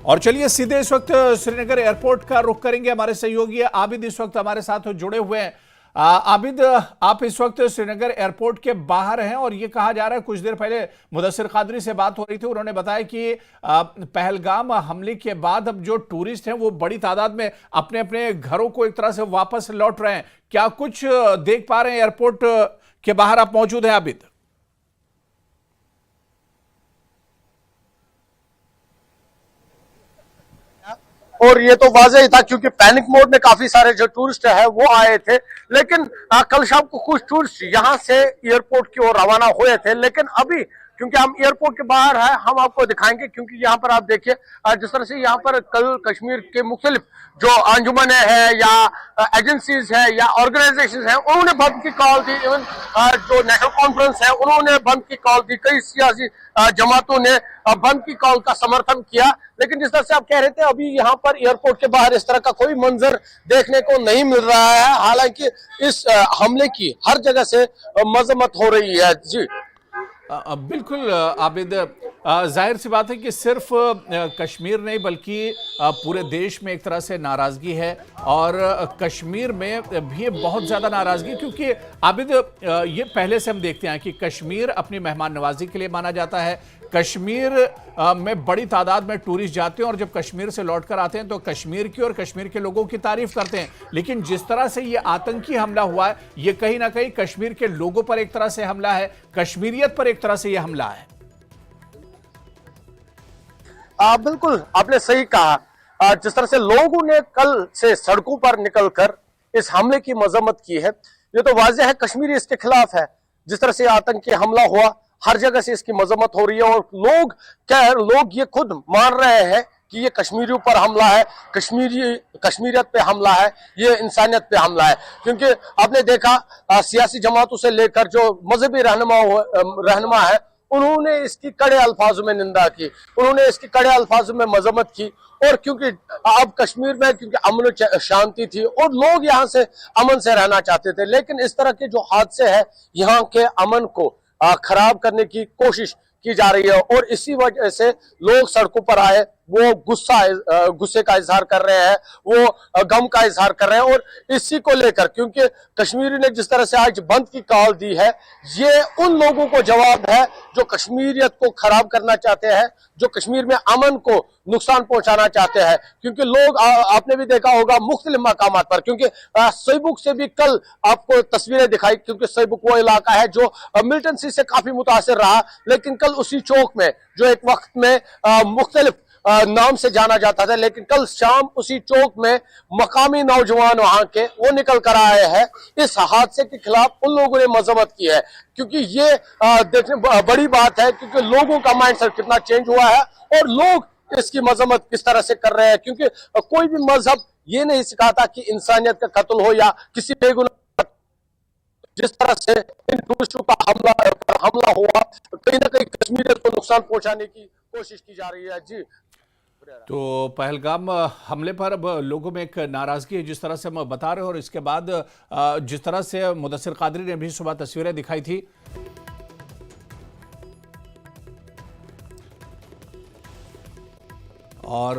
और चलिए सीधे इस वक्त श्रीनगर एयरपोर्ट का रुख करेंगे। हमारे सहयोगी आबिद इस वक्त हमारे साथ जुड़े हुए हैं। आबिद, आप इस वक्त श्रीनगर एयरपोर्ट के बाहर हैं और ये कहा जा रहा है, कुछ देर पहले मुदस्सिर कादरी से बात हो रही थी, उन्होंने बताया कि पहलगाम हमले के बाद अब जो टूरिस्ट हैं वो बड़ी तादाद में अपने अपने घरों को एक तरह से वापस लौट रहे हैं। क्या कुछ देख पा रहे हैं? एयरपोर्ट के बाहर आप मौजूद हैं आबिद? और ये तो वाजह ही था क्योंकि पैनिक मोड में काफी सारे जो टूरिस्ट है वो आए थे। लेकिन कल शाम को कुछ टूरिस्ट यहाँ से एयरपोर्ट की ओर रवाना हुए थे, लेकिन अभी क्योंकि हम एयरपोर्ट के बाहर है, हम आपको दिखाएंगे। क्योंकि यहाँ पर आप देखिए जिस तरह से यहाँ पर कल कश्मीर के मुख्तलिफ जो अंजुमन है या एजेंसीज है या ऑर्गेनाइजेशन है, उन्होंने बंद की कॉल दी। इवन जो नेशनल कॉन्फ्रेंस है उन्होंने बंद की कॉल दी। कई सियासी जमातों ने बंद की कॉल का समर्थन किया। लेकिन जिस तरह से आप कह रहे थे, अभी यहाँ पर एयरपोर्ट के बाहर इस तरह का कोई मंजर देखने को नहीं मिल रहा है। हालांकि इस हमले की हर जगह से मजम्मत हो रही है। जी बिल्कुल आबिद, जाहिर सी बात है कि सिर्फ कश्मीर नहीं बल्कि पूरे देश में एक तरह से नाराजगी है और कश्मीर में भी बहुत ज़्यादा नाराजगी, क्योंकि आबिद ये पहले से हम देखते हैं कि कश्मीर अपनी मेहमान नवाजी के लिए माना जाता है। कश्मीर में बड़ी तादाद में टूरिस्ट जाते हैं और जब कश्मीर से लौट कर आते हैं तो कश्मीर की और कश्मीर के लोगों की तारीफ करते हैं। लेकिन जिस तरह से ये आतंकी हमला हुआ है, ये कहीं ना कहीं कश्मीर के लोगों पर एक तरह से हमला है, कश्मीरियत पर एक तरह से यह हमला है। बिल्कुल आपने सही कहा। जिस तरह से लोगों ने कल से सड़कों पर निकलकर इस हमले की मजम्मत की है, ये तो वाजह है कश्मीरी इसके खिलाफ है। जिस तरह से आतंकी हमला हुआ, हर जगह से इसकी मजम्मत हो रही है और लोग ये खुद मान रहे हैं कि ये कश्मीरियों पर हमला है, कश्मीरियत पे हमला है, ये इंसानियत पे हमला है। क्योंकि आपने देखा सियासी जमातों से लेकर जो मजहबी रहनुमा है, उन्होंने इसकी कड़े अल्फाजों में निंदा की, उन्होंने इसकी कड़े अल्फाजों में मजम्मत की। और क्योंकि अब कश्मीर में क्योंकि अमन शांति थी और लोग यहाँ से अमन से रहना चाहते थे, लेकिन इस तरह के जो हादसे हैं यहाँ के अमन को खराब करने की कोशिश की जा रही है। और इसी वजह से लोग सड़कों पर आए, वो गुस्से का इजहार कर रहे हैं, वो गम का इजहार कर रहे हैं। और इसी को लेकर क्योंकि कश्मीरी ने जिस तरह से आज बंद की कॉल दी है, ये उन लोगों को जवाब है जो कश्मीरियत को खराब करना चाहते हैं, जो कश्मीर में अमन को नुकसान पहुंचाना चाहते हैं। क्योंकि लोग आपने भी देखा होगा मुख्तलिफ मकामात पर, क्योंकि सईबुक से भी कल आपको तस्वीरें दिखाई, क्योंकि सईबुक वो इलाका है जो मिलिटेंसी से काफी मुतासिर रहा। लेकिन कल उसी चौक में जो एक वक्त में मुख्तलिफ नाम से जाना जाता था, लेकिन कल शाम उसी चौक में मकामी नौजवान वहां के वो निकल कर आए हैं। इस हादसे के खिलाफ उन लोगों ने मजम्मत की है, क्योंकि ये देखने बड़ी बात है क्योंकि लोगों का माइंडसेट कितना चेंज हुआ है और लोग इसकी मजम्मत किस तरह से कर रहे हैं। क्योंकि कोई भी मजहब ये नहीं सिखाता कि इंसानियत का कत्ल हो या किसी बेगुनाह। जिस तरह से इन टूरिस्टों का हमला हुआ, कहीं ना कहीं कश्मीरियत को नुकसान पहुंचाने की कोशिश की जा रही है। जी तो पहलगाम हमले पर अब लोगों में एक नाराजगी है, जिस तरह से हम बता रहे हैं। और इसके बाद जिस तरह से मुदस्सिर कादरी ने भी सुबह तस्वीरें दिखाई थी, और